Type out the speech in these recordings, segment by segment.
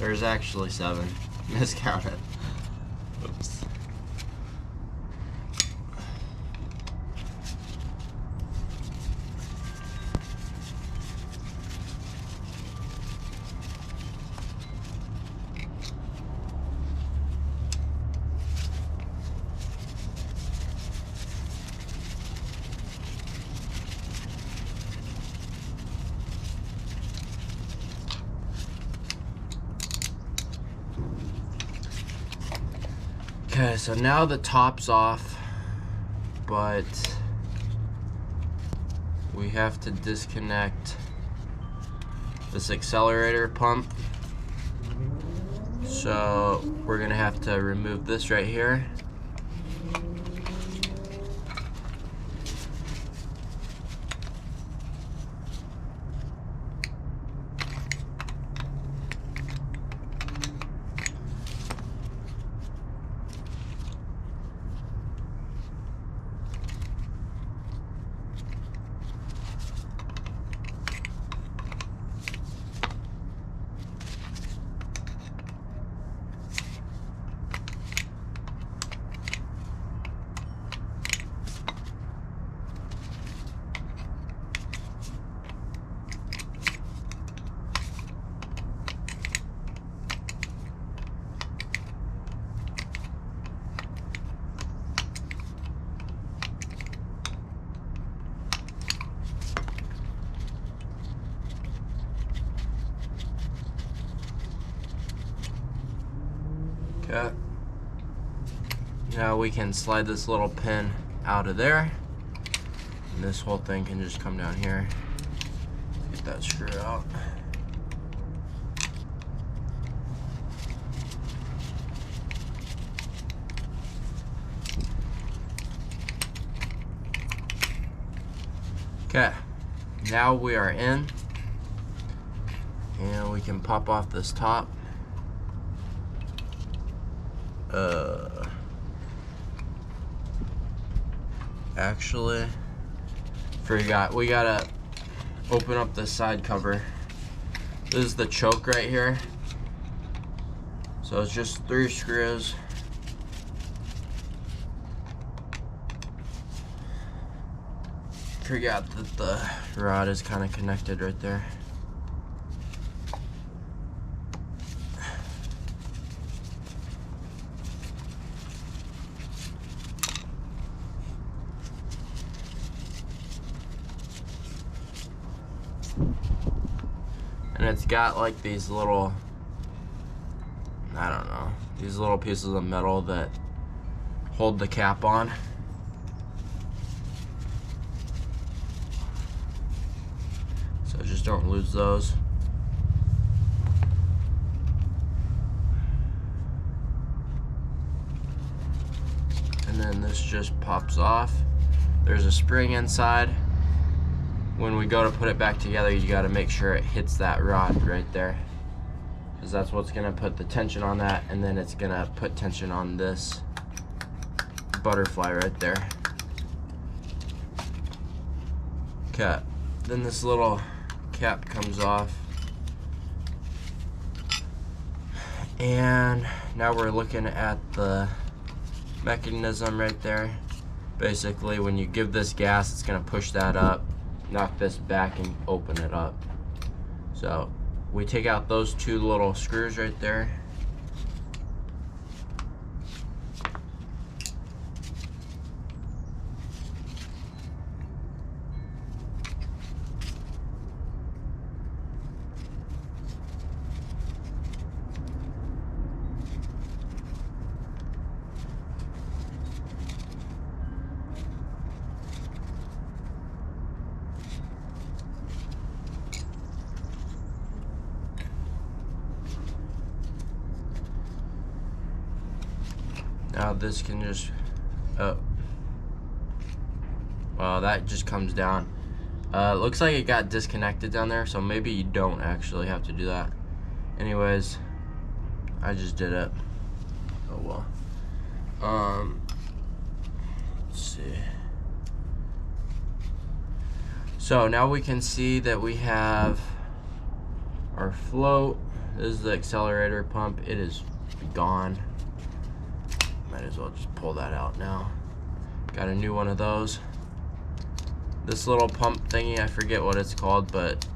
There's actually 7. Miscounted. Oops. Okay, so now the top's off, but we have to disconnect this accelerator pump. So we're gonna have to remove this right here. Okay. Now we can slide this little pin out of there, and this whole thing can just come down here. Get that screw out. Okay, now we are in, and we can pop off this top. Actually, forgot, we gotta open up the side cover. This is the choke right here. So it's just 3 screws. Forgot that the rod is kind of connected right there. And it's got like these little, I don't know, these little pieces of metal that hold the cap on. So just don't lose those. And then this just pops off. There's a spring inside. When we go to put it back together, you got to make sure it hits that rod right there, because that's what's going to put the tension on that, and then it's going to put tension on this butterfly right there. Okay, then this little cap comes off, and now we're looking at the mechanism right there. Basically, when you give this gas, it's going to push that up, knock this back, and open it up. So we take out those 2 little screws right there. Now this can just, well, that just comes down. It looks like it got disconnected down there, so maybe you don't actually have to do that. Anyways, I just did it. Oh well. Let's see. So now we can see that we have our float This is the accelerator pump. It is gone. Might as well just pull that out now. Got a new one of those. This little pump thingy, I forget what it's called, but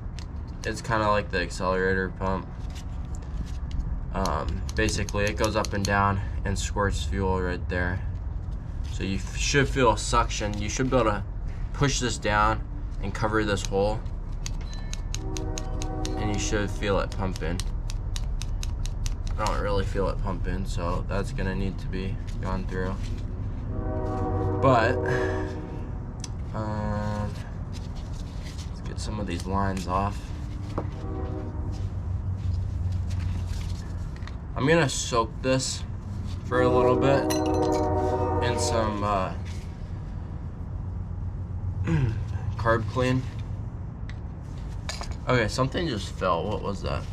it's kind of like the accelerator pump. Basically, it goes up and down and squirts fuel right there. So you should feel suction. You should be able to push this down and cover this hole, and you should feel it pumping. I don't really feel it pumping, so that's gonna need to be gone through. But let's get some of these lines off. I'm gonna soak this for a little bit in some Carb Clean. Okay, something just fell. What was that?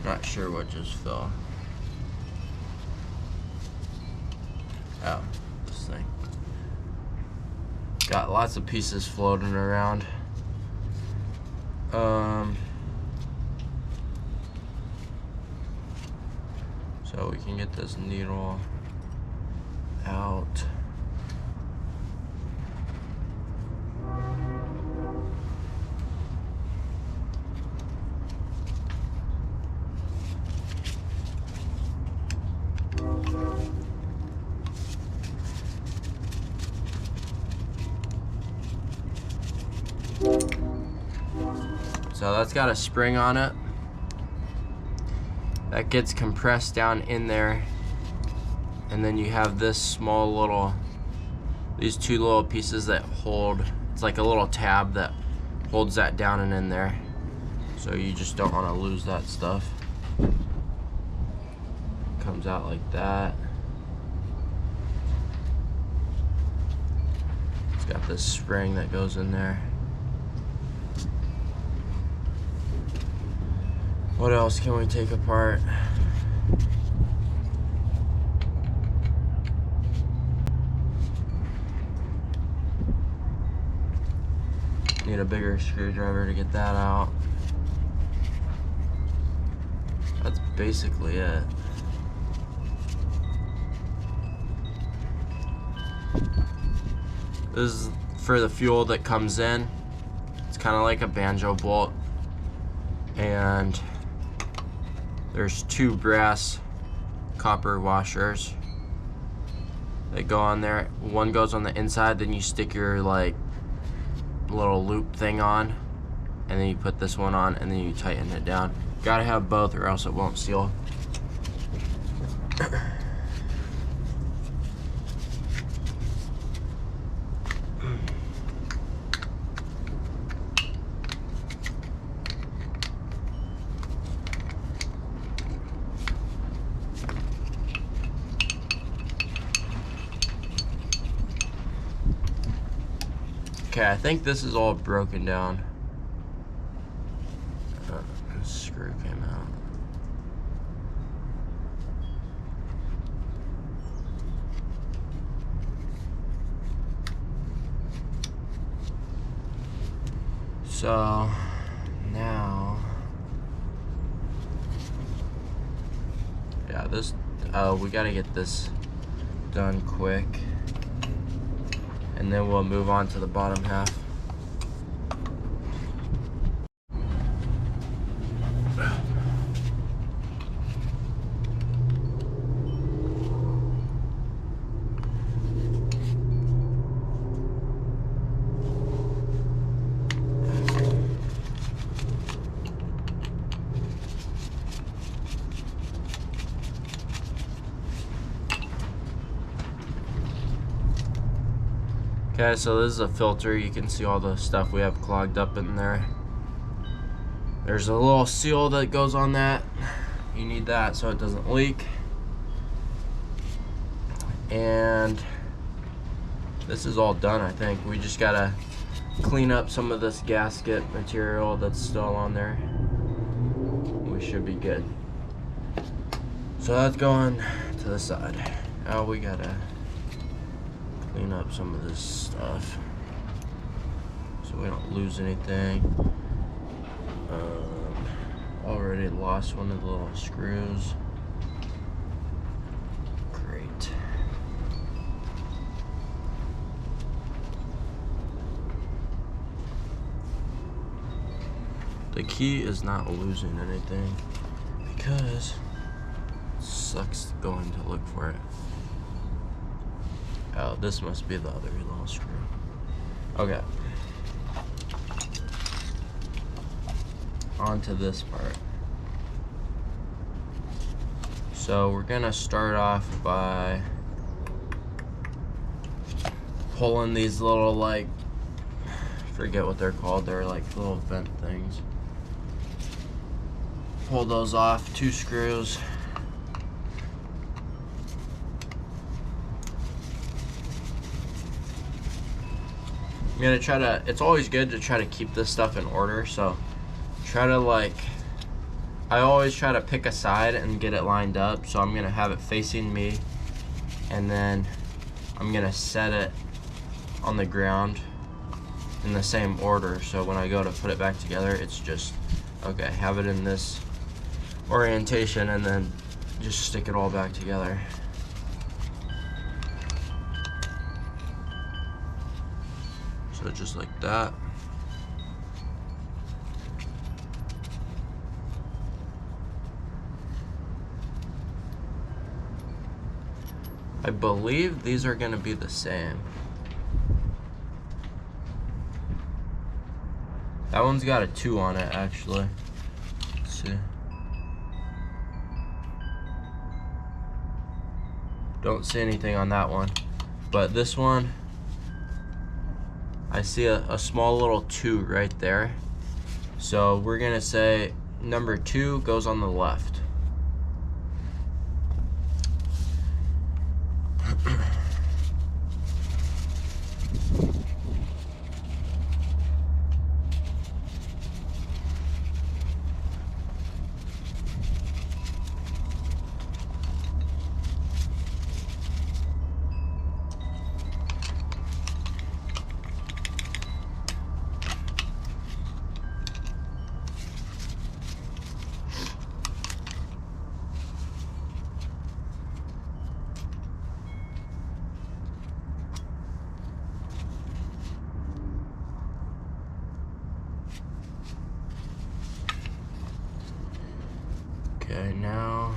Not sure what just fell. Oh, this thing. Got lots of pieces floating around. So we can get this needle out. So that's got a spring on it that gets compressed down in there, and then you have this small little, these two little pieces that hold, it's like a little tab that holds that down and in there, so you just don't want to lose that stuff. Comes out like that. It's got this spring that goes in there. What else can we take apart? Need a bigger screwdriver to get that out. That's basically it. This is for the fuel that comes in. It's kind of like a banjo bolt, and there's two brass copper washers that go on there. One goes on the inside, then you stick your like little loop thing on, and then you put this one on, and then you tighten it down. Gotta have both or else it won't seal. Okay, I think this is all broken down. The screw came out. So now, yeah, this, we gotta get this done quick, and then we'll move on to the bottom half. Okay, so this is a filter. You can see all the stuff we have clogged up in there. There's a little seal that goes on that. You need that so it doesn't leak. And this is all done, I think. We just gotta clean up some of this gasket material that's still on there. We should be good. So that's going to the side. Now we gotta clean up some of this stuff. so we don't lose anything. Already lost one of the little screws. Great. The key is not losing anything because it sucks going to look for it. Oh, this must be the other little screw. Okay. On to this part. So we're gonna start off by pulling these little, like, forget what they're called, they're like little vent things. Pull those off, 2 screws. I'm gonna try to, it's always good to try to keep this stuff in order, so try to, like, I always try to pick a side and get it lined up, so I'm gonna have it facing me, and then I'm gonna set it on the ground in the same order, so when I go to put it back together, it's just, okay, have it in this orientation and then just stick it all back together. So just like that. I believe these are going to be the same. That one's got a 2 on it, actually. Let's see. Don't see anything on that one. But this one, I see a small little 2 right there. So we're going to say number 2 goes on the left. Okay, now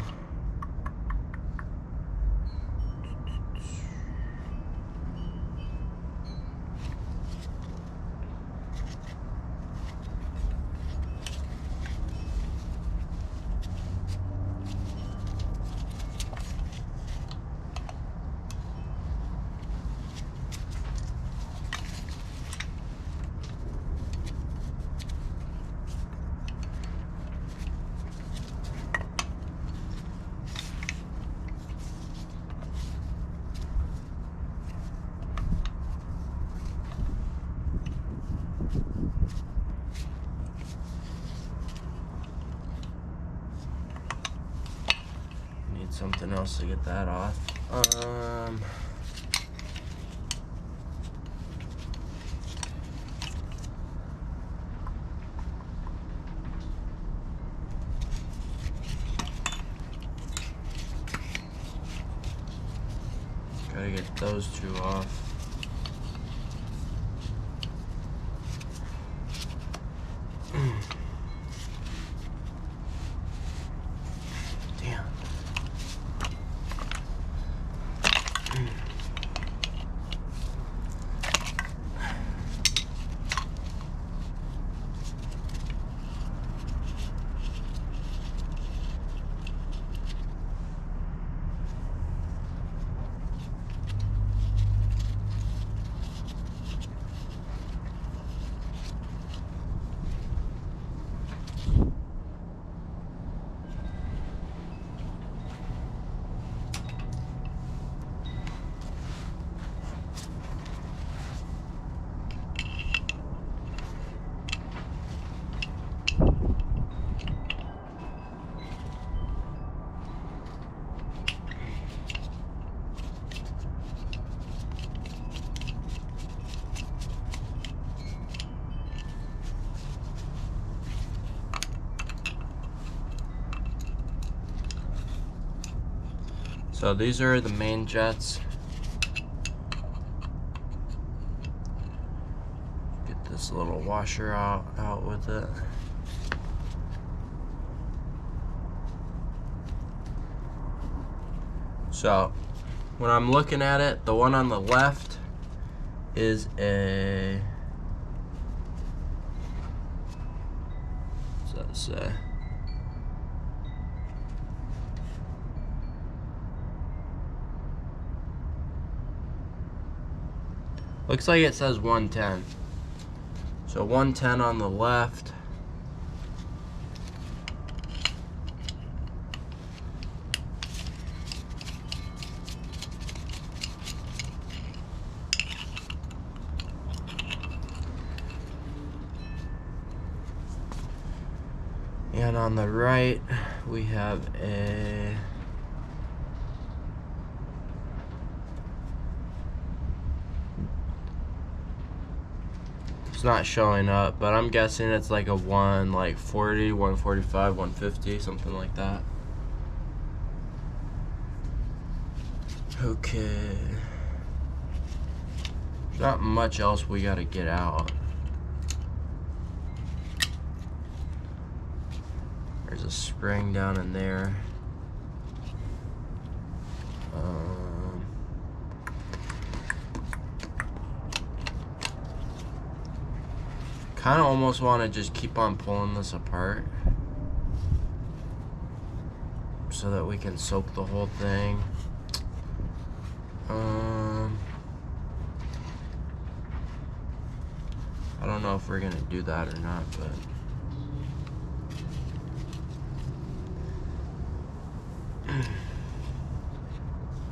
something else to get that off. Gotta get those 2 off. So these are the main jets. Get this little washer out with it. So when I'm looking at it, the one on the left is a, what's that say? Looks like it says 110. So 110 on the left. And on the right, we have a it's not showing up, but I'm guessing it's like a 140, 145, 150, something like that. Okay. There's not much else we gotta get out. There's a spring down in there. Kind of almost want to just keep on pulling this apart so that we can soak the whole thing. I don't know if we're gonna do that or not, but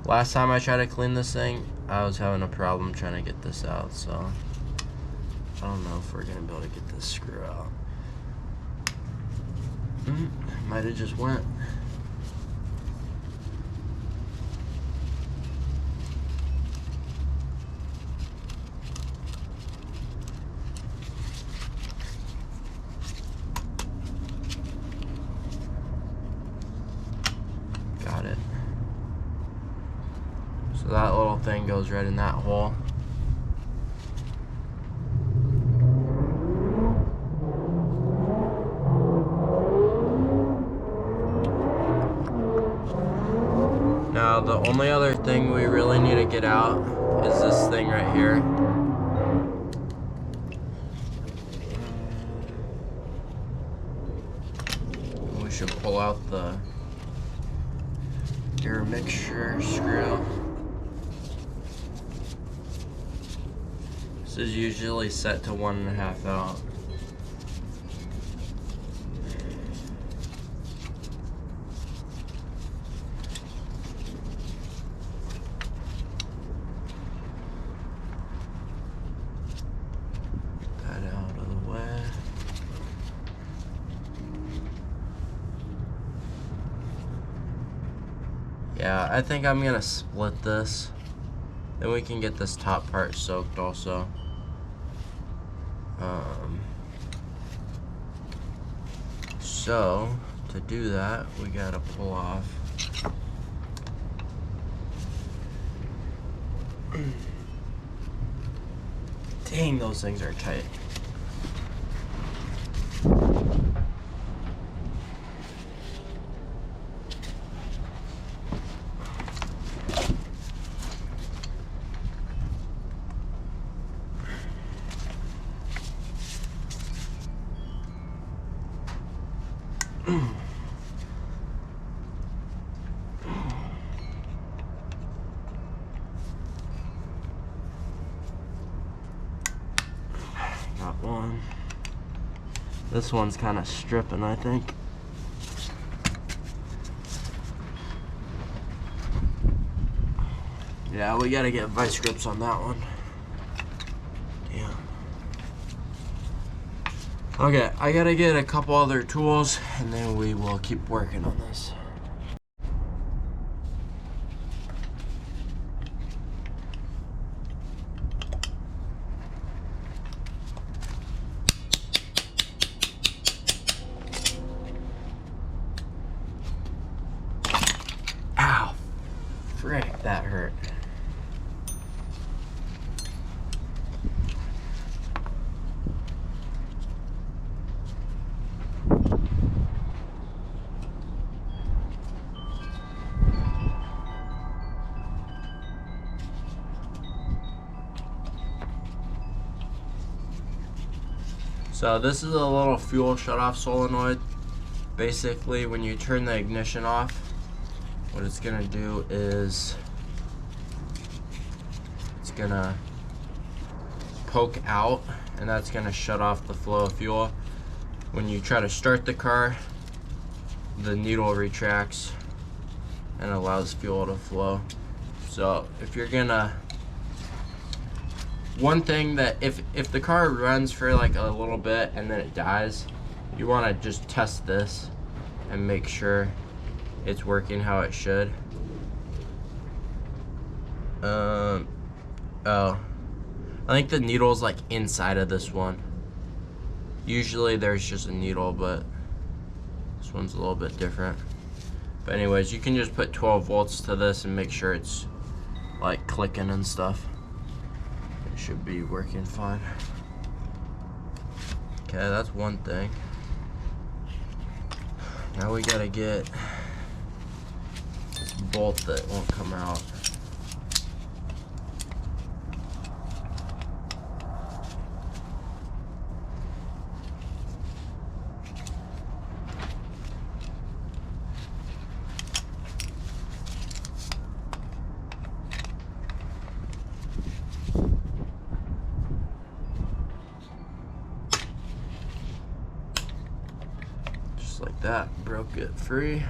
last time I tried to clean this thing, I was having a problem trying to get this out, so I don't know if we're gonna be able to get this screw out. Might have just went. Got it. So that little thing goes right in that hole. Now the only other thing we really need to get out is this thing right here. We should pull out the air mixture screw. This is usually set to 1.5 out. Yeah, I think I'm gonna split this. Then we can get this top part soaked also. So, to do that, we gotta pull off. Dang, those things are tight. Got one. This one's kind of stripping, I think. Yeah, we gotta get vice grips on that one. Damn. Okay, I gotta get a couple other tools and then we will keep working on this. Frick, that hurt. So this is a little fuel shutoff solenoid. Basically, when you turn the ignition off, what it's gonna do is it's gonna poke out, and that's gonna shut off the flow of fuel. When you try to start the car, the needle retracts and allows fuel to flow. So if you're gonna, one thing that if the car runs for like a little bit and then it dies, you want to just test this and make sure it's working how it should. Oh, I think the needle's like inside of this one. Usually there's just a needle, but this one's a little bit different. But anyways, you can just put 12 volts to this and make sure it's like clicking and stuff. It should be working fine. Okay, that's one thing. Now we gotta get this bolt that won't come out. Like that, broke it free.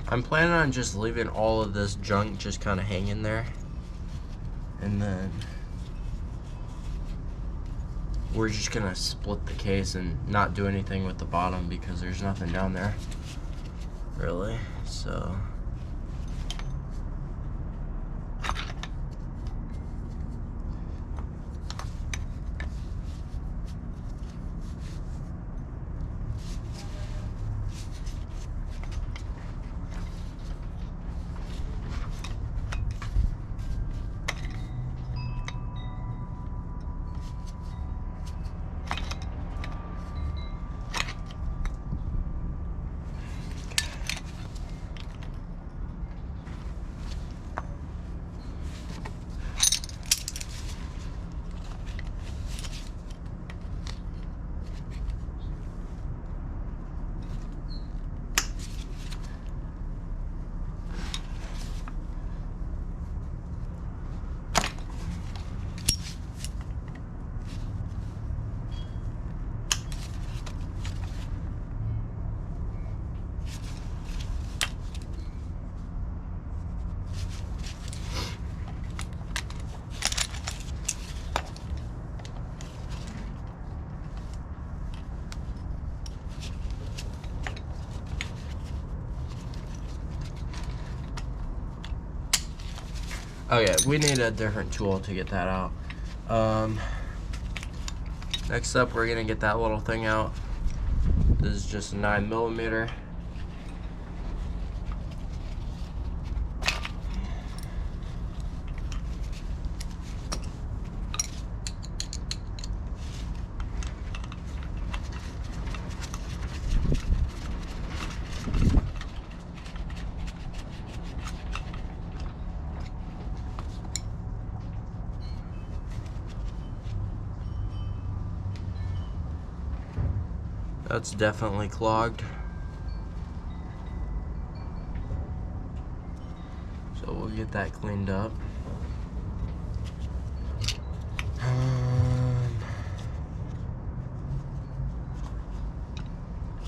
I'm planning on just leaving all of this junk just kind of hanging there, and then we're just gonna split the case and not do anything with the bottom because there's nothing down there really. So okay, we need a different tool to get that out. Next up, we're gonna get that little thing out. This is just a 9mm. That's definitely clogged. So we'll get that cleaned up.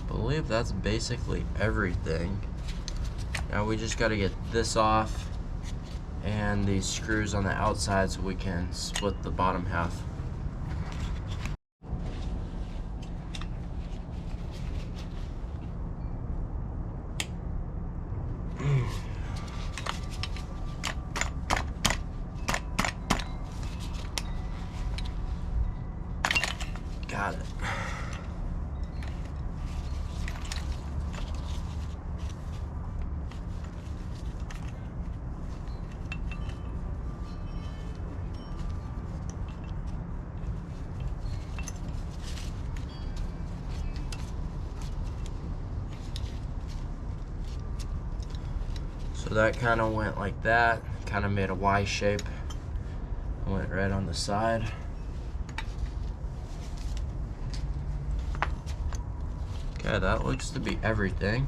believe that's basically everything. Now we just got to get this off and these screws on the outside so we can split the bottom half. Got it. So that kind of went like that, kind of made a Y shape. Went right on the side. Okay, that looks to be everything.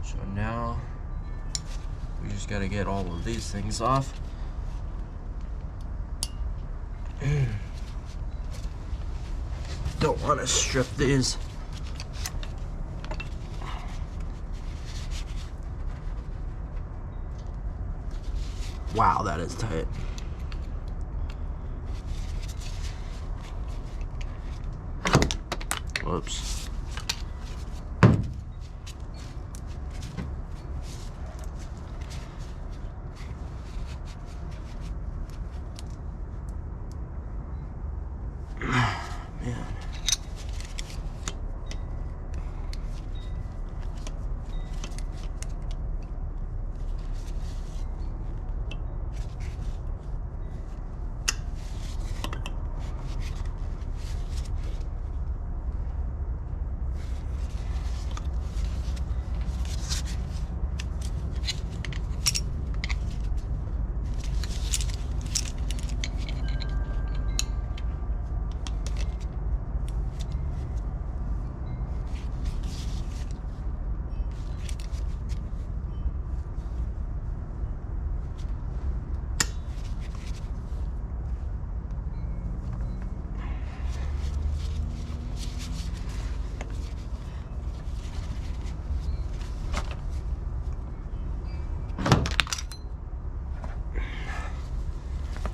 So now we just gotta get all of these things off. Don't want to strip these. Wow, that is tight. Whoops. Man.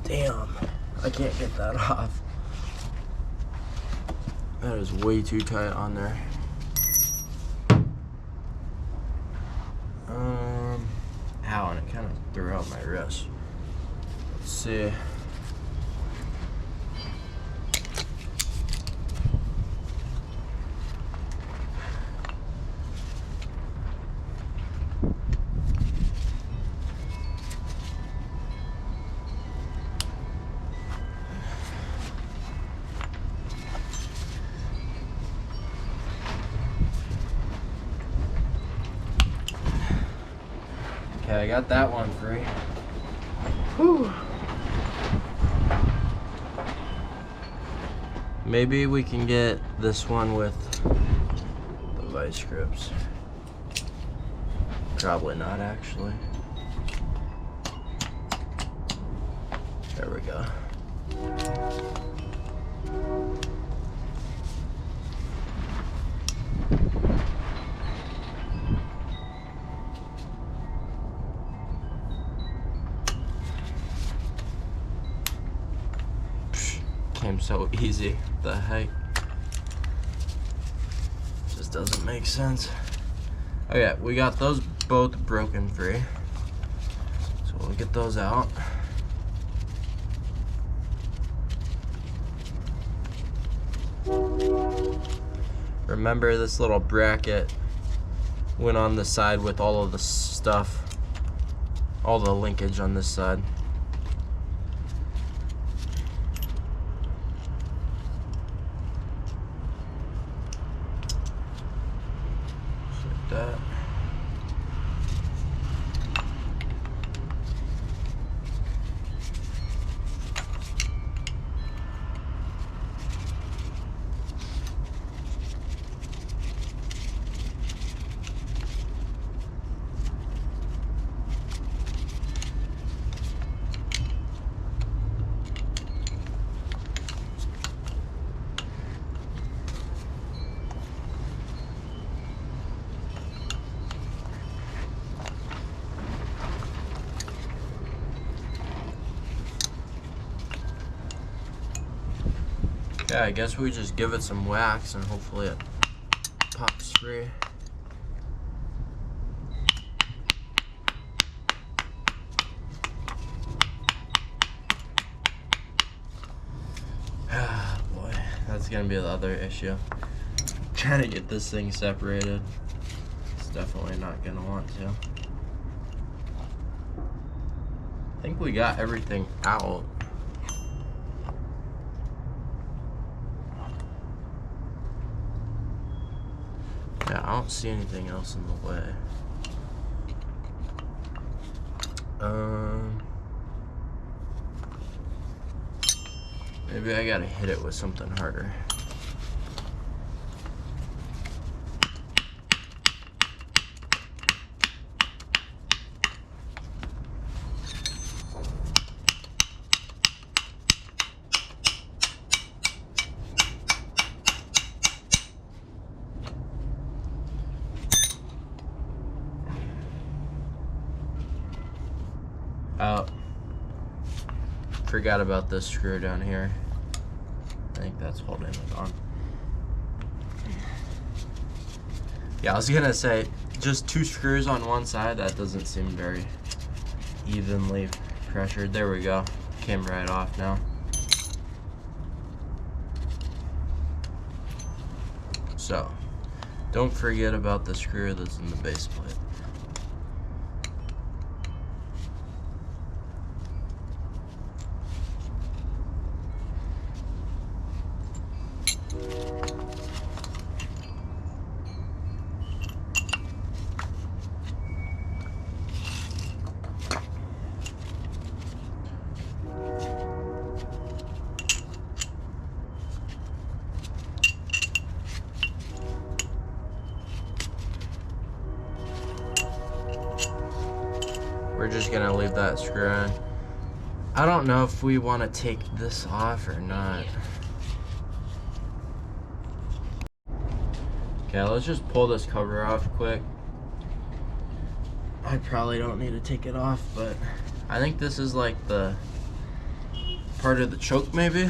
Damn, I can't get that off. That is way too tight on there. Ow, and it kind of threw out my wrist. Let's see. Okay, I got that one free. Whew. Maybe we can get this one with the vice grips. Probably not, actually. There we go. Came so easy. The heck? Just doesn't make sense. Okay, we got those both broken free. So we'll get those out. Remember, this little bracket went on the side with all of the stuff, all the linkage on this side. That. Yeah, I guess we just give it some wax and hopefully it pops free. Ah, boy, that's gonna be the other issue. Trying to get this thing separated. It's definitely not gonna want to. I think we got everything out. Yeah, I don't see anything else in the way. Maybe I gotta hit it with something harder. Oh, forgot about this screw down here. I think that's holding it on. Yeah, I was gonna say, just 2 screws on one side, that doesn't seem very evenly pressured. There we go. Came right off now. So, don't forget about the screw that's in the base plate. We're just gonna leave that screw in. I don't know if we want to take this off or not. Okay, let's just pull this cover off quick. I probably don't need to take it off, but I think this is like the part of the choke maybe.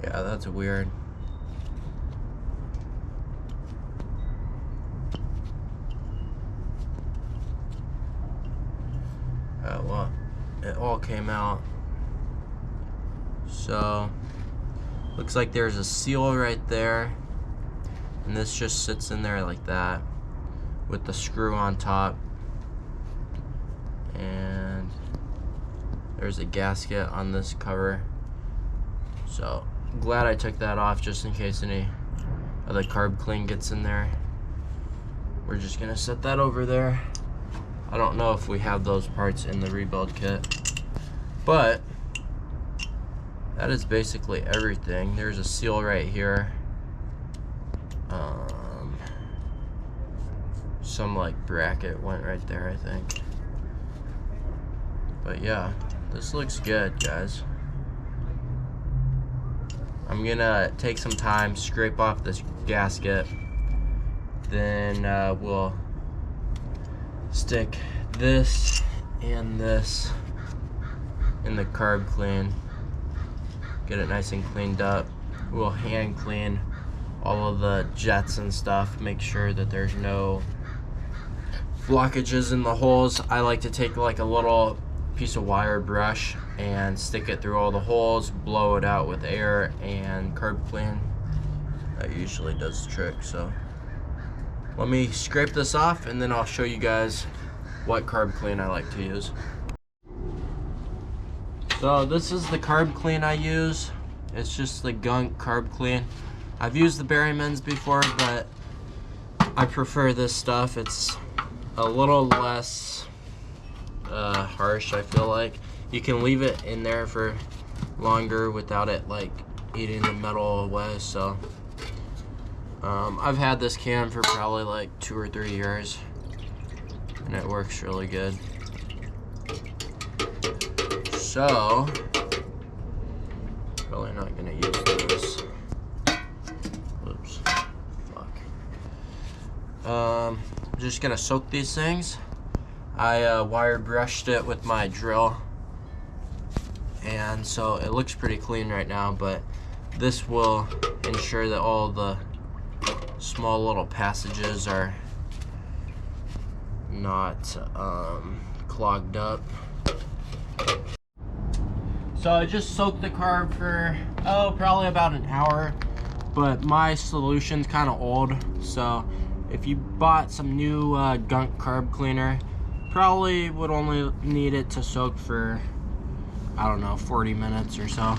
Yeah, that's weird. Well, it all came out. So, looks like there's a seal right there. And this just sits in there like that with the screw on top. And there's a gasket on this cover. So, glad I took that off just in case any of the Carb Clean gets in there. We're just gonna set that over there. I don't know if we have those parts in the rebuild kit, but that is basically everything. There's a seal right here. Some like bracket went right there, I think. But yeah, this looks good, guys. I'm gonna take some time, scrape off this gasket, then we'll stick this and this in the Carb Clean, get it nice and cleaned up. We'll hand clean all of the jets and stuff, make sure that there's no blockages in the holes. I like to take like a little piece of wire brush and stick it through all the holes, blow it out with air and Carb Clean. That usually does the trick. So let me scrape this off and then I'll show you guys what Carb Clean I like to use. So this is the Carb Clean I use. It's just the gunk Carb Clean. I've used the Berryman's before, but I prefer this stuff. It's a little less harsh, I feel like. You can leave it in there for longer without it like eating the metal away. So I've had this can for probably like 2 or 3 years, and it works really good. So probably not gonna use this. Oops, fuck. Just gonna soak these things. I wire brushed it with my drill, and so it looks pretty clean right now, but this will ensure that all the small little passages are not clogged up. So I just soaked the carb for probably about an hour, but my solution's kind of old, so if you bought some new gunk carb cleaner, probably would only need it to soak for, I don't know, 40 minutes or so.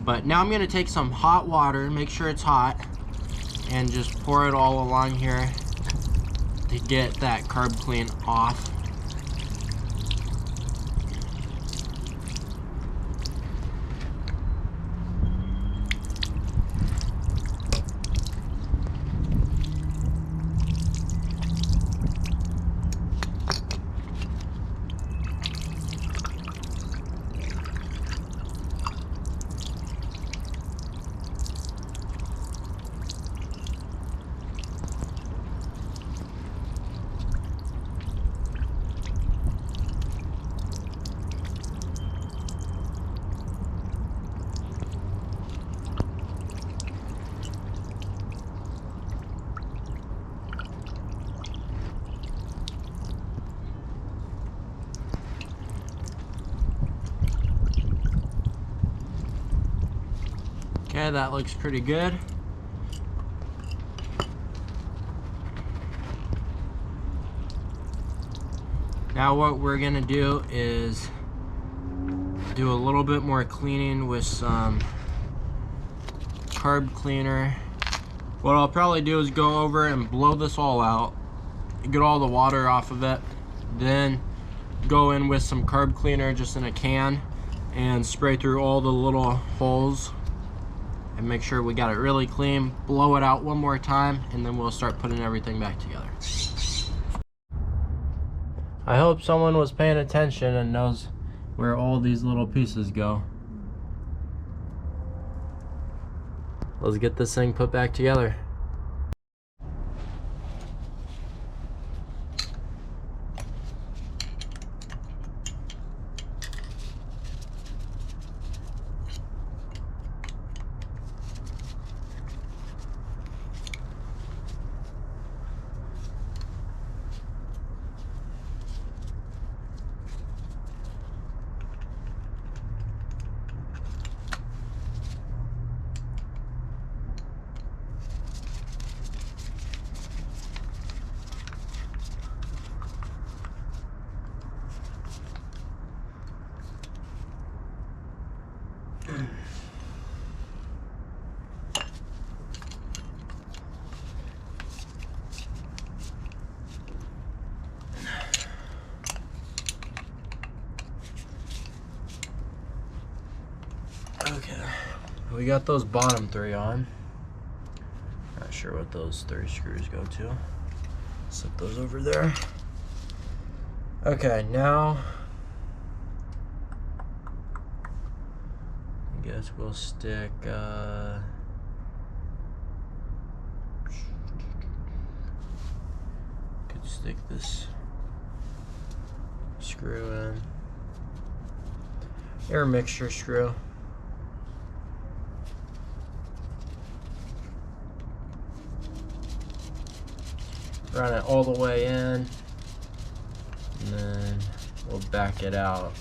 But now I'm gonna take some hot water, make sure it's hot, and just pour it all along here to get that Carb Clean off. Okay, that looks pretty good. Now what we're gonna do is do a little bit more cleaning with some carb cleaner. What I'll probably do is go over and blow this all out, get all the water off of it, then go in with some carb cleaner just in a can and spray through all the little holes and make sure we got it really clean, blow it out one more time, and then we'll start putting everything back together. I hope someone was paying attention and knows where all these little pieces go. Let's get this thing put back together. Okay, we got those bottom 3 on. Not sure what those 3 screws go to. Set those over there. Okay, now I guess we'll stick could stick this screw in. Air mixture screw. Run it all the way in, and then we'll back it out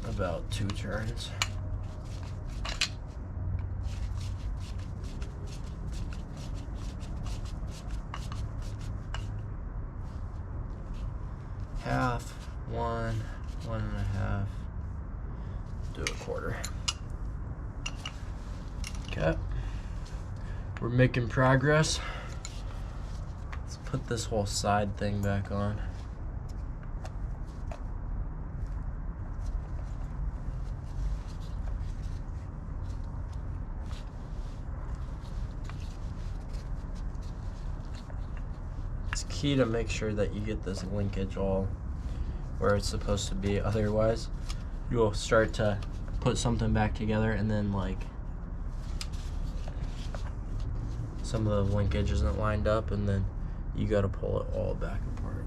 about 2 turns. Half, 1, 1.5, do a 1/4. Okay, we're making progress. Put put this whole side thing back on. It's key to make sure that you get this linkage all where it's supposed to be, otherwise you'll start to put something back together and then like some of the linkage isn't lined up and then you got to pull it all back apart.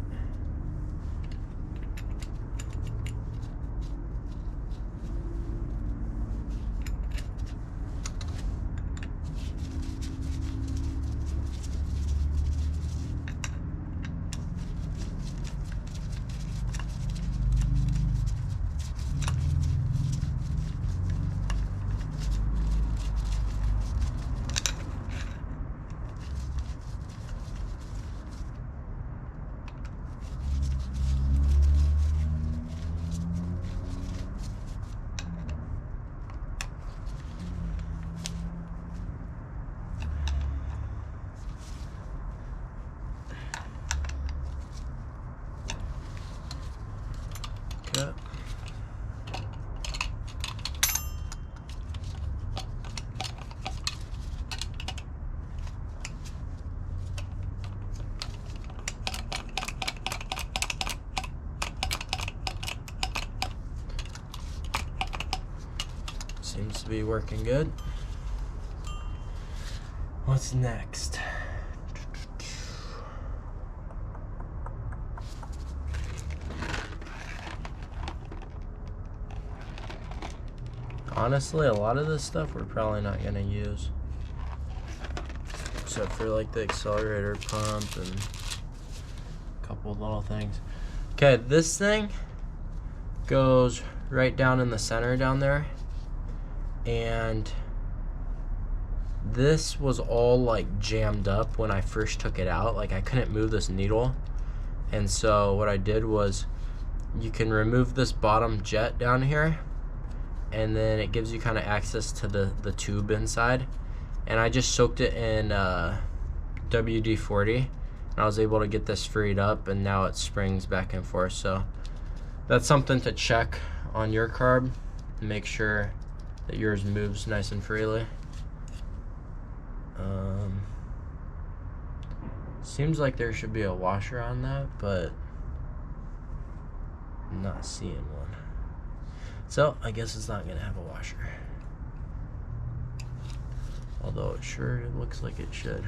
Okay. Seems to be working good. What's next? Honestly, a lot of this stuff we're probably not gonna use, except for like the accelerator pump and a couple of little things. Okay, this thing goes right down in the center down there, and this was all like jammed up when I first took it out. Like I couldn't move this needle, and so what I did was you can remove this bottom jet down here, and then it gives you kind of access to the tube inside, and I just soaked it in WD-40 and I was able to get this freed up, and now it springs back and forth. So that's something to check on your carb, make sure that yours moves nice and freely. Seems like there should be a washer on that, but I'm not seeing one. So I guess it's not gonna have a washer, although it sure looks like it should.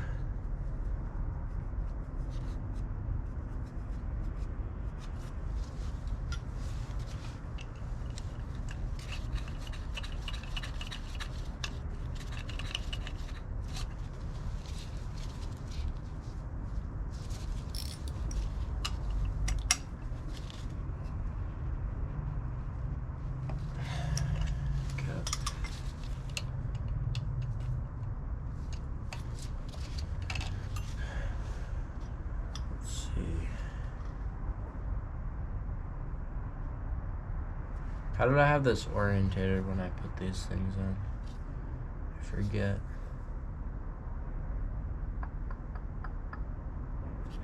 How did I have this orientated when I put these things in? I forget. I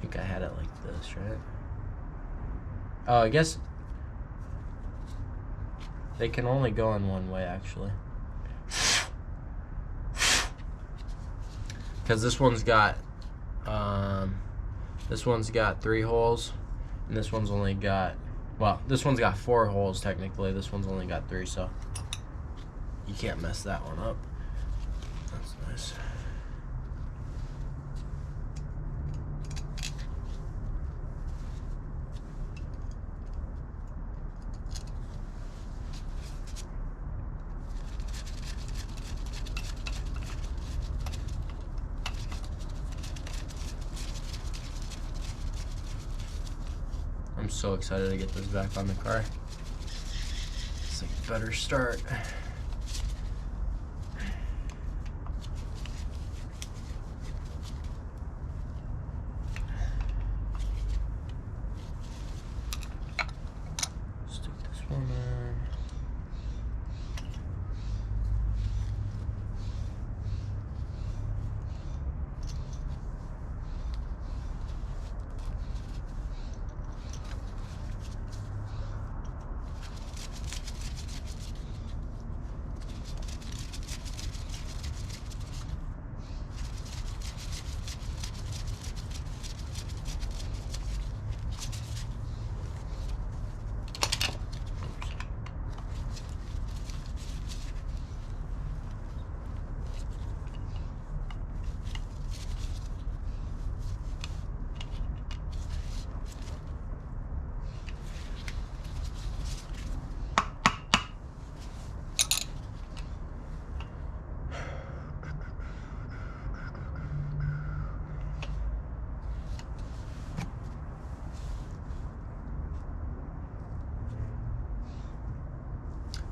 think I had it like this, right? Oh, I guess they can only go in one way, actually. Because this one's got 3 holes, and this one's only got, well, this one's got 4 holes technically. This one's only got 3, so you can't mess that one up. That's nice. I'm so excited to get this back on the car. It's like a better start. Stick this one in.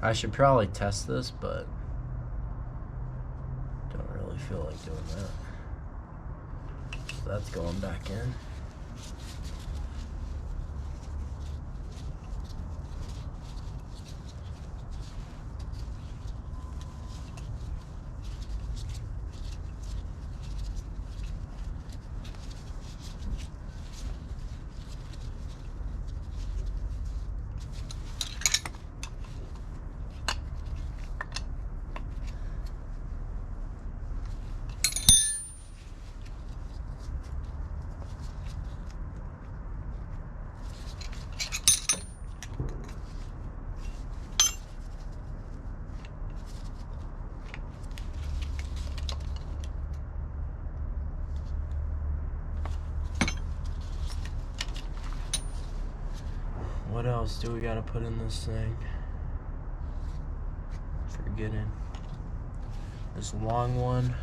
I should probably test this, but don't really feel like doing that. So that's going back in. What else do we gotta put in this thing? Forgetting. This long one.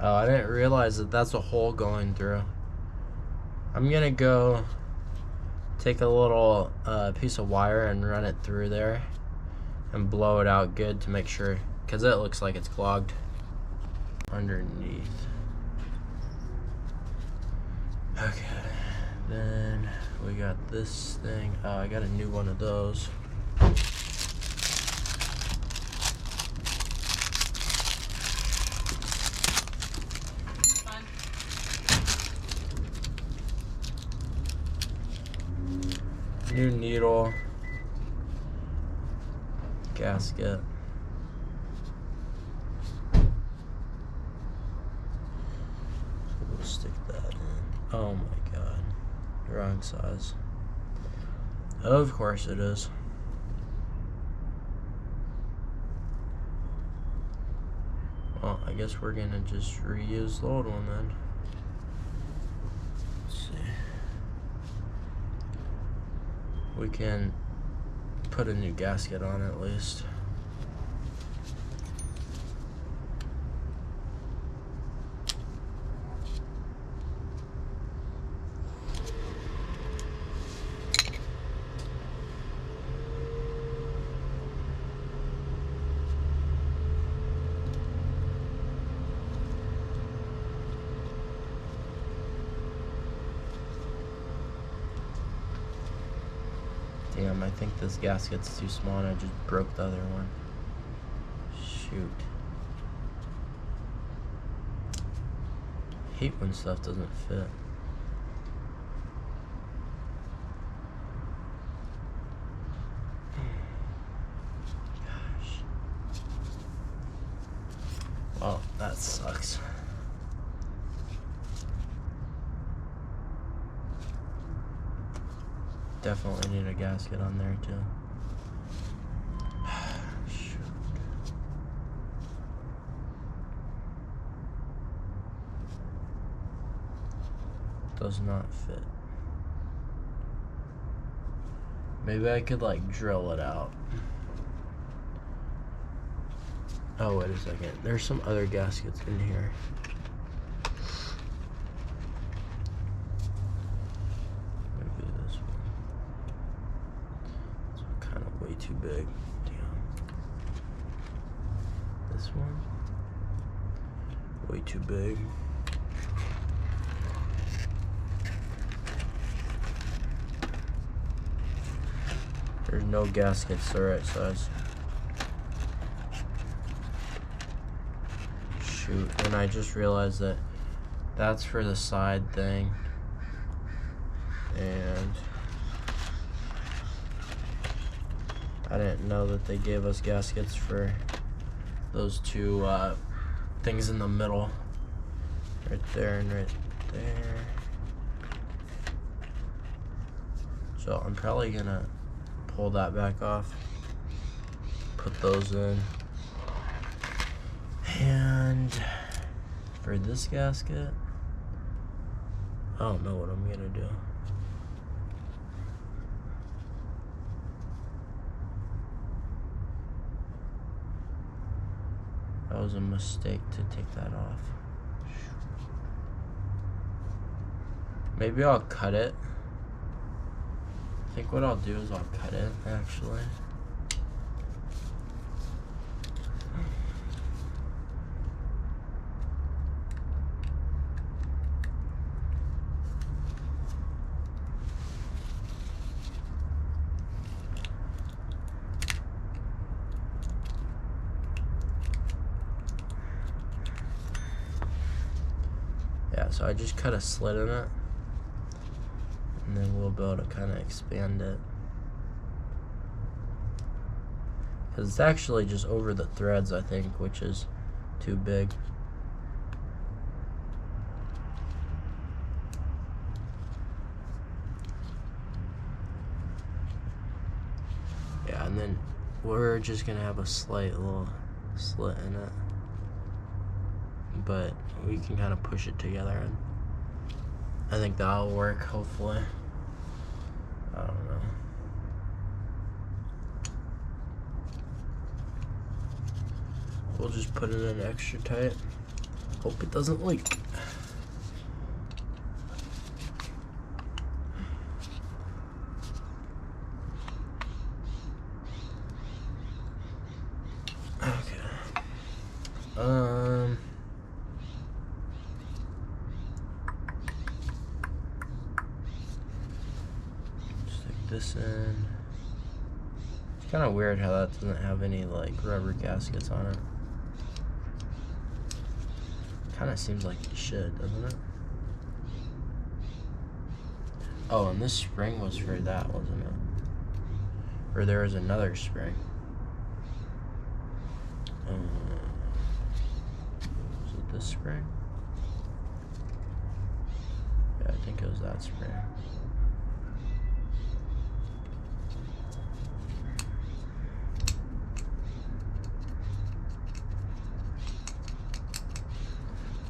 Oh, I didn't realize that that's a hole going through. I'm gonna go take a little piece of wire and run it through there and blow it out good to make sure, because it looks like it's clogged underneath. Okay, then we got this thing. Oh, I got a new one of those. New needle gasket. We'll stick that in. Oh my god. Wrong size. Of course it is. Well, I guess we're gonna just reuse the old one then. Let's see. We can put a new gasket on at least. Damn, I think this gasket's too small and I just broke the other one. Shoot. I hate when stuff doesn't fit. Gosh. Well, that sucks. Definitely need a gasket on there too. Shoot. Does not fit. Maybe I could like drill it out. Oh, wait a second. There's some other gaskets in here. Too big. Damn. This one? Way too big. There's no gaskets the right size. Shoot, and I just realized that that's for the side thing. And I didn't know that they gave us gaskets for those two things in the middle. Right there and right there. So I'm probably gonna pull that back off, put those in. And for this gasket, I don't know what I'm gonna do. That was a mistake to take that off. Maybe I'll cut it. I think what I'll do is I'll cut it, actually. Yeah, so I just cut a slit in it, and then we'll be able to kind of expand it. Because it's actually just over the threads, I think, which is too big. Yeah, and then we're just gonna have a slight little slit in it, but we can kind of push it together, and I think that'll work, hopefully. I don't know. We'll just put it in extra tight. Hope it doesn't leak. Stick this in. It's kind of weird how that doesn't have any like rubber gaskets on it. Kind of seems like it should, doesn't it? Oh, and this spring was for that, wasn't it? Or there was another spring. Was it this spring? Yeah, I think it was that spring.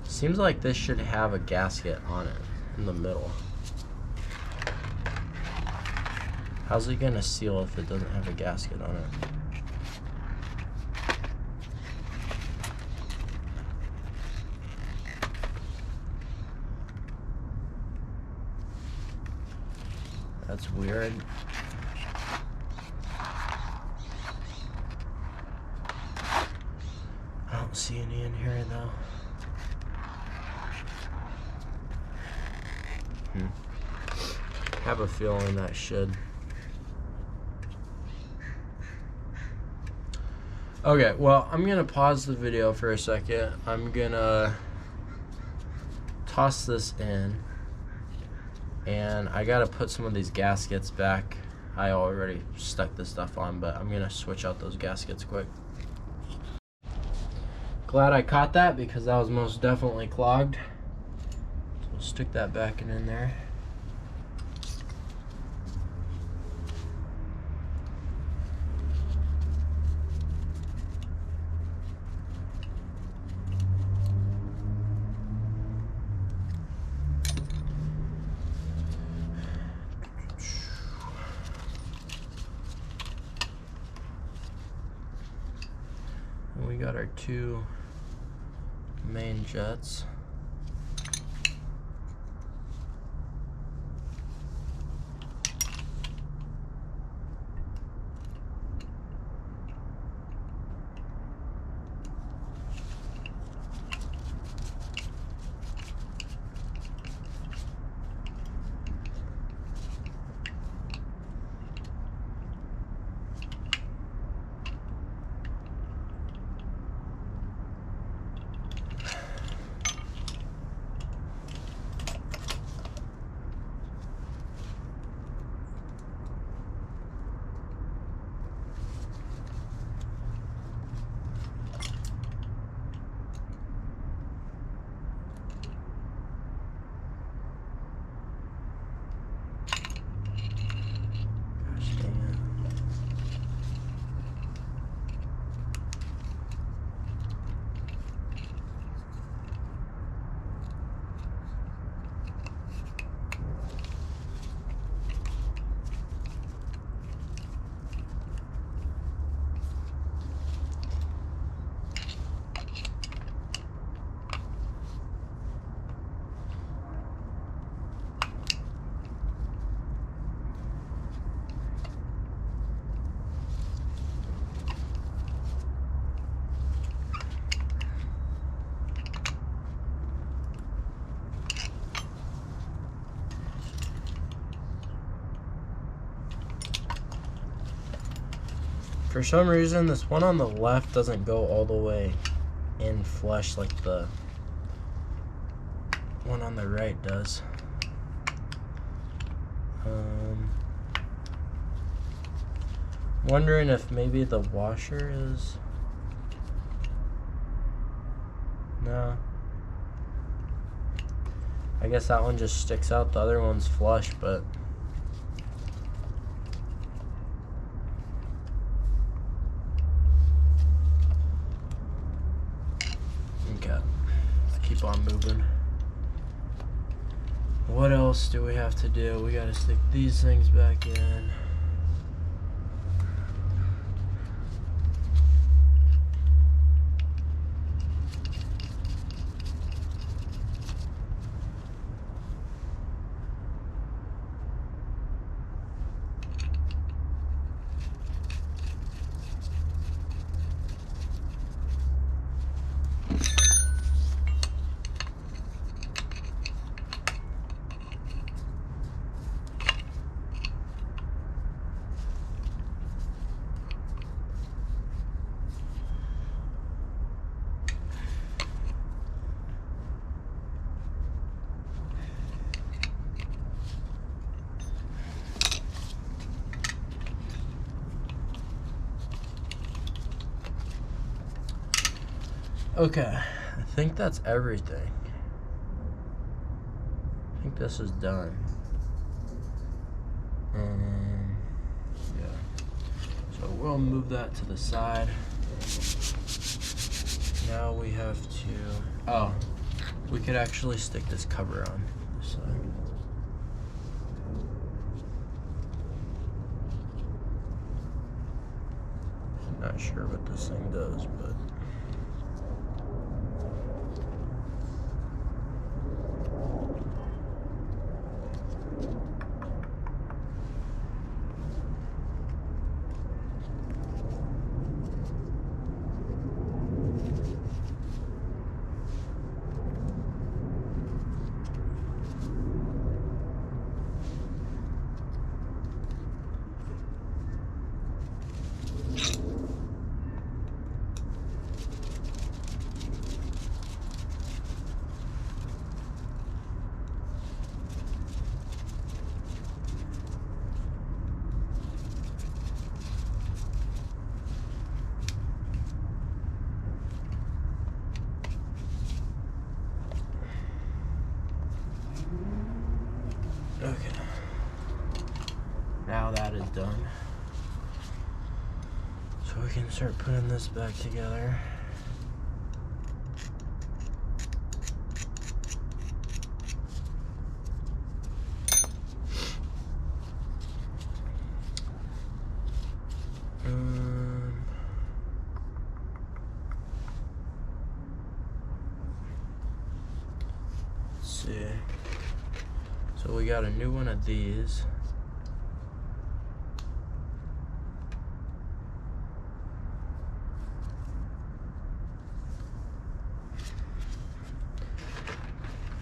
Seems like this should have a gasket on it in the middle. How's it gonna seal if it doesn't have a gasket on it? That's weird. I don't see any in here though. Have a feeling that should. Okay, well, I'm gonna pause the video for a second. I'm gonna toss this in, and I gotta put some of these gaskets back. I already stuck this stuff on, but I'm gonna switch out those gaskets quick. Glad I caught that because that was most definitely clogged. So we'll stick that back in there. We got our two main jets. For some reason, this one on the left doesn't go all the way in flush like the one on the right does. Wondering if maybe the washer is... No. I guess that one just sticks out. The other one's flush, but... Okay. Let's keep on moving. What else do we have to do? We gotta stick these things back in. Okay, I think that's everything. I think this is done. Yeah. So we'll move that to the side. Now we have to... Oh, we could actually stick this cover on this side. Not sure what this thing does, but... Okay. Now that is done. So we can start putting this back together. Let's see. So we got a new one of these.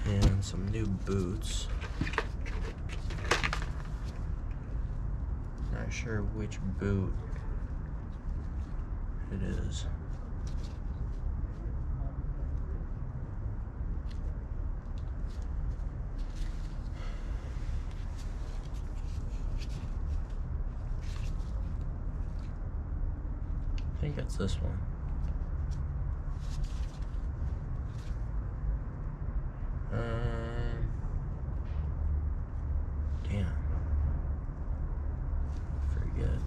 And some new boots. Not sure which boot it is. I think it's this one. Damn. Forget.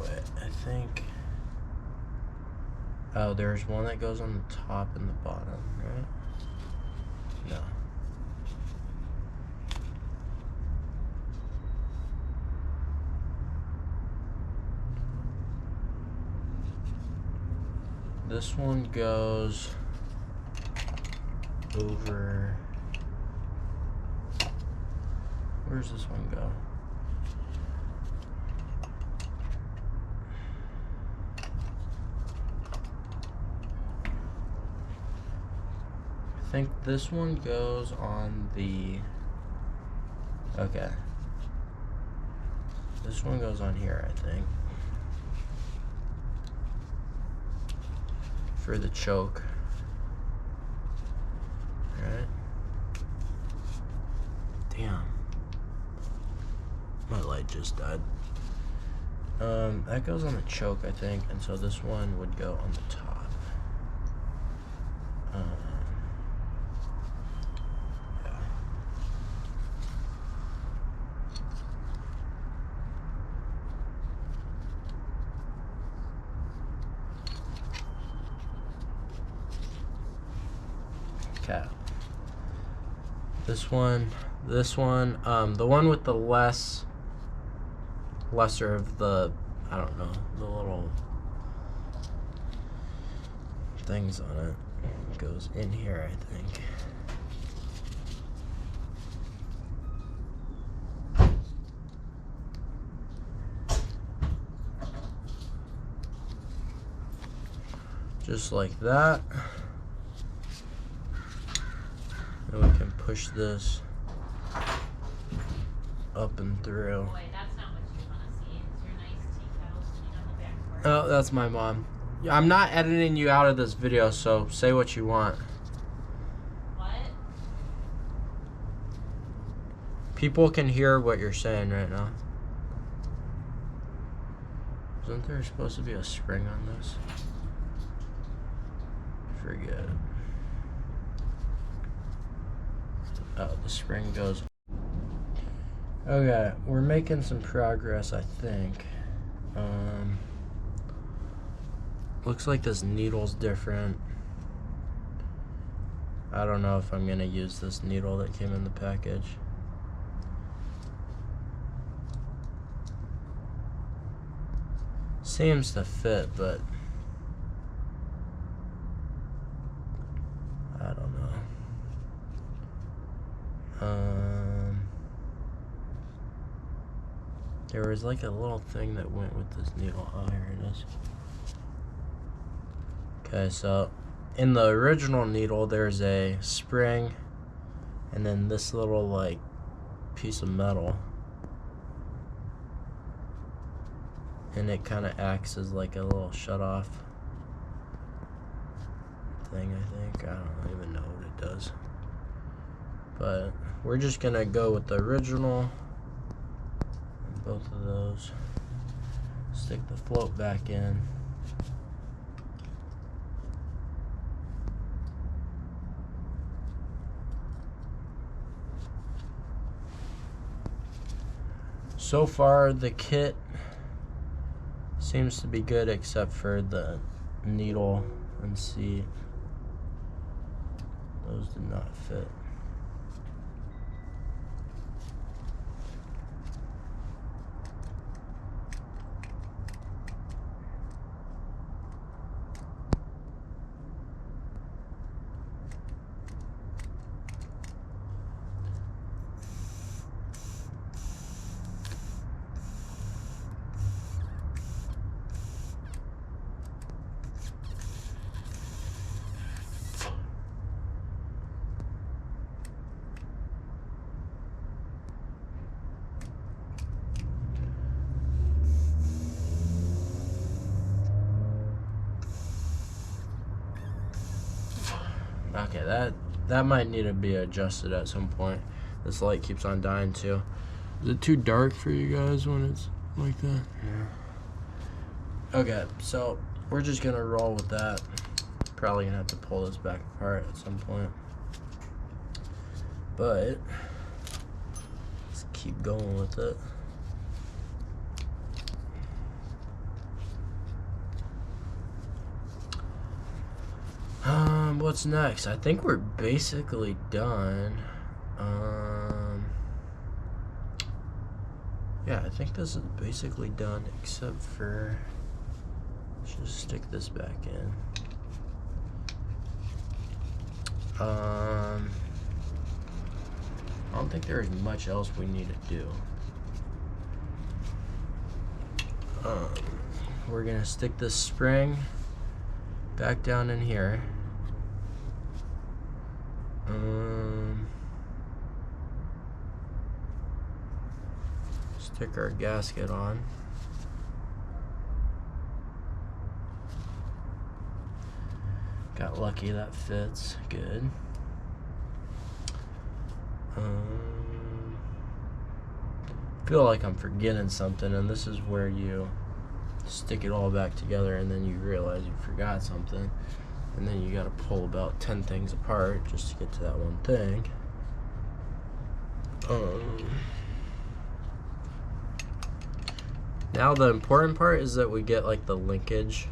Wait, I think. Oh, there's one that goes on the top and the bottom, right? No. This one goes over. Where does this one go? I think this one goes on the. Okay. This one goes on here, I think. for the choke. Alright. Damn. My light just died. That goes on the choke, I think, and so this one would go on the top. Okay. This one, the one with the lesser of the, I don't know, the little things on it goes in here, I think. Just like that. And we can push this up and through. Boy, that's not what you want to see. It's your nice tea kettle sitting on the back porch. Oh, that's my mom. I'm not editing you out of this video, so say what you want. What? People can hear what you're saying right now. Isn't there supposed to be a spring on this? Forget it. Oh, the spring goes. Okay, we're making some progress, I think. Looks like this needle's different. I don't know if I'm gonna use this needle that came in the package. Seems to fit, but I don't know. There was like a little thing that went with this needle. Oh, here it is. Okay, so in the original needle, there's a spring and then this little like piece of metal. And it kind of acts as like a little shut-off thing, I think. I don't even know what it does. But we're just gonna go with the original. Both of those. Stick the float back in. So far, the kit seems to be good except for the needle and seat. Those did not fit. Okay, that might need to be adjusted at some point. This light keeps on dying too. Is it too dark for you guys when it's like that? Yeah. Okay, so we're just gonna roll with that. Probably gonna have to pull this back apart at some point. But let's keep going with it. What's next? I think we're basically done. Yeah, I think this is basically done except for, let's just stick this back in. I don't think there's much else we need to do. We're gonna stick this spring back down in here. Stick our gasket on. Got lucky, that fits good. Feel like I'm forgetting something, and this is where you stick it all back together and then you realize you forgot something, and then you got to pull about 10 things apart just to get to that one thing. Now the important part is that we get like the linkage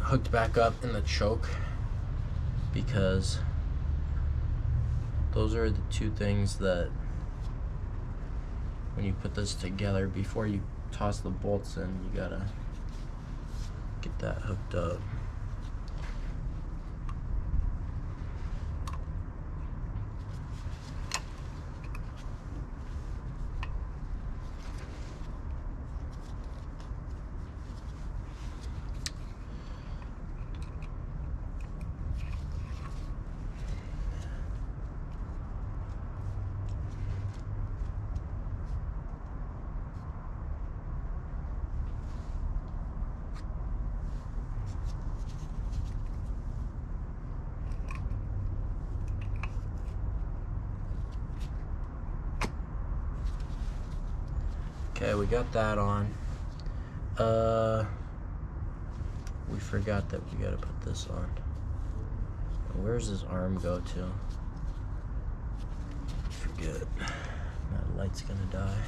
hooked back up in the choke, because those are the two things that when you put this together, before you toss the bolts in, you gotta get that hooked up. Okay, we got that on. We forgot that we gotta put this on. Where's this arm go to? Forget. That light's gonna die.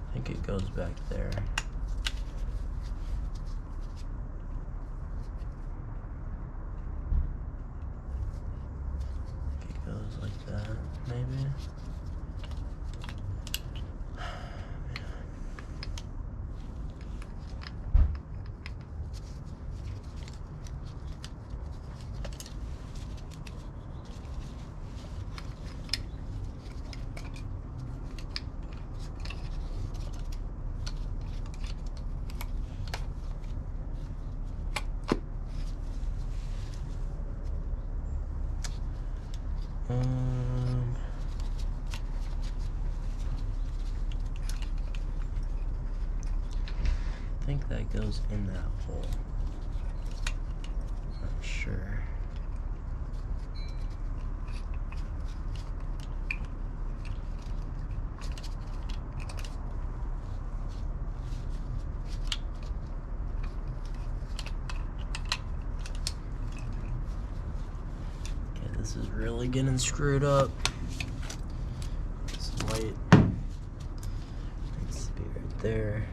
I think it goes back there. It goes like that, maybe. I think that goes in that hole. Not sure. Okay, this is really getting screwed up. This light needs to be right there.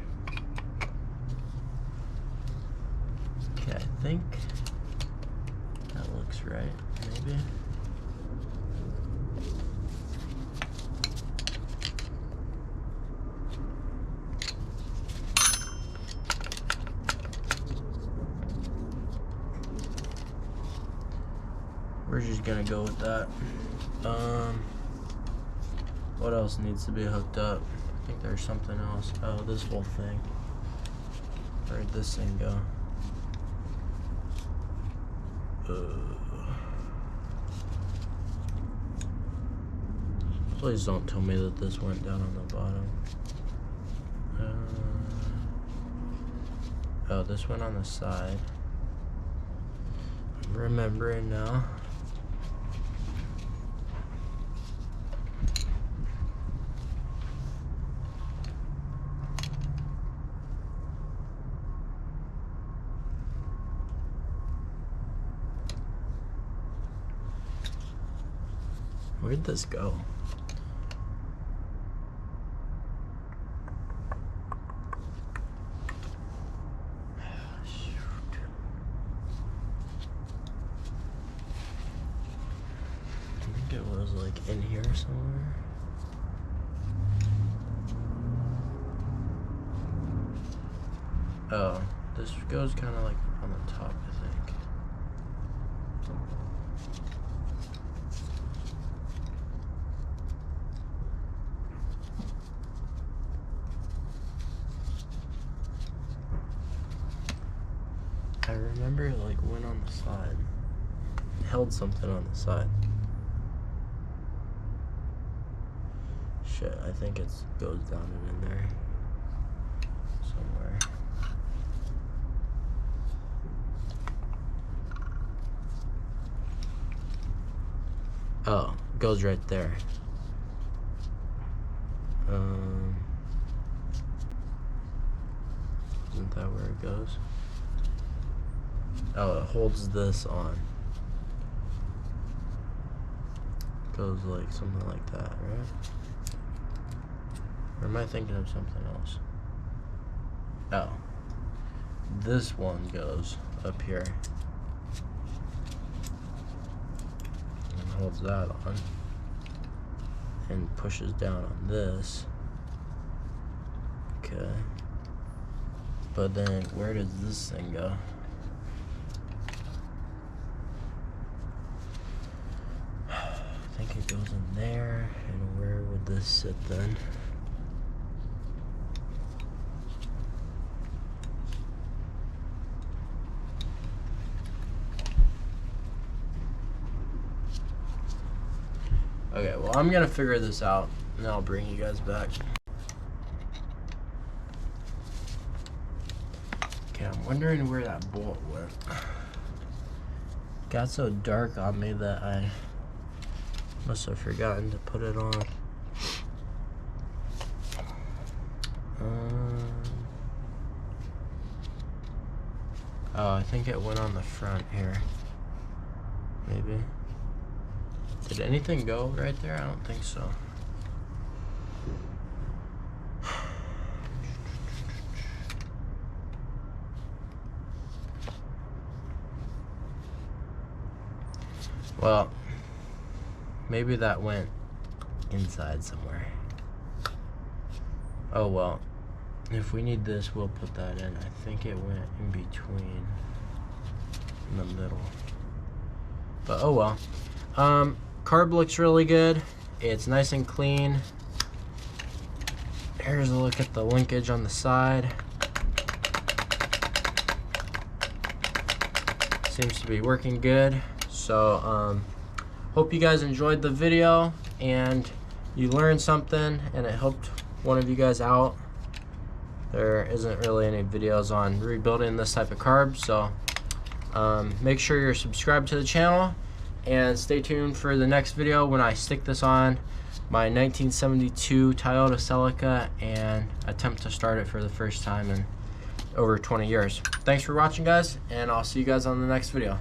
Okay, I think that looks right, maybe. We're just gonna go with that. What else needs to be hooked up? I think there's something else. Oh, this whole thing. Where'd this thing go? Please don't tell me that this went down on the bottom. Oh, this went on the side. I'm remembering now. Where'd this go? Shoot. I think it was like in here somewhere. Oh, this goes kind of like on the top, I think. remember it like went on the side. It held something on the side. Shit, I think it goes down and in there somewhere. Oh, it goes right there. Isn't that where it goes? Oh, it holds this on. Goes like something like that, right? Or am I thinking of something else? Oh. This one goes up here. And holds that on. And pushes down on this. Okay. But then, where does this thing go? I think it goes in there. And where would this sit then? Okay, well, I'm gonna figure this out, and I'll bring you guys back. Okay, I'm wondering where that bolt went. Got so dark on me that I must have forgotten to put it on. Oh, I think it went on the front here. Maybe. Did anything go right there? I don't think so. Well, maybe that went inside somewhere. Oh well. If we need this, we'll put that in. I think it went in between, in the middle. But oh well. Carb looks really good. It's nice and clean. Here's a look at the linkage on the side. Seems to be working good. So hope you guys enjoyed the video and you learned something and it helped one of you guys out. There isn't really any videos on rebuilding this type of carb, so make sure you're subscribed to the channel and stay tuned for the next video when I stick this on my 1972 Toyota Celica and attempt to start it for the first time in over 20 years. Thanks for watching, guys, and I'll see you guys on the next video.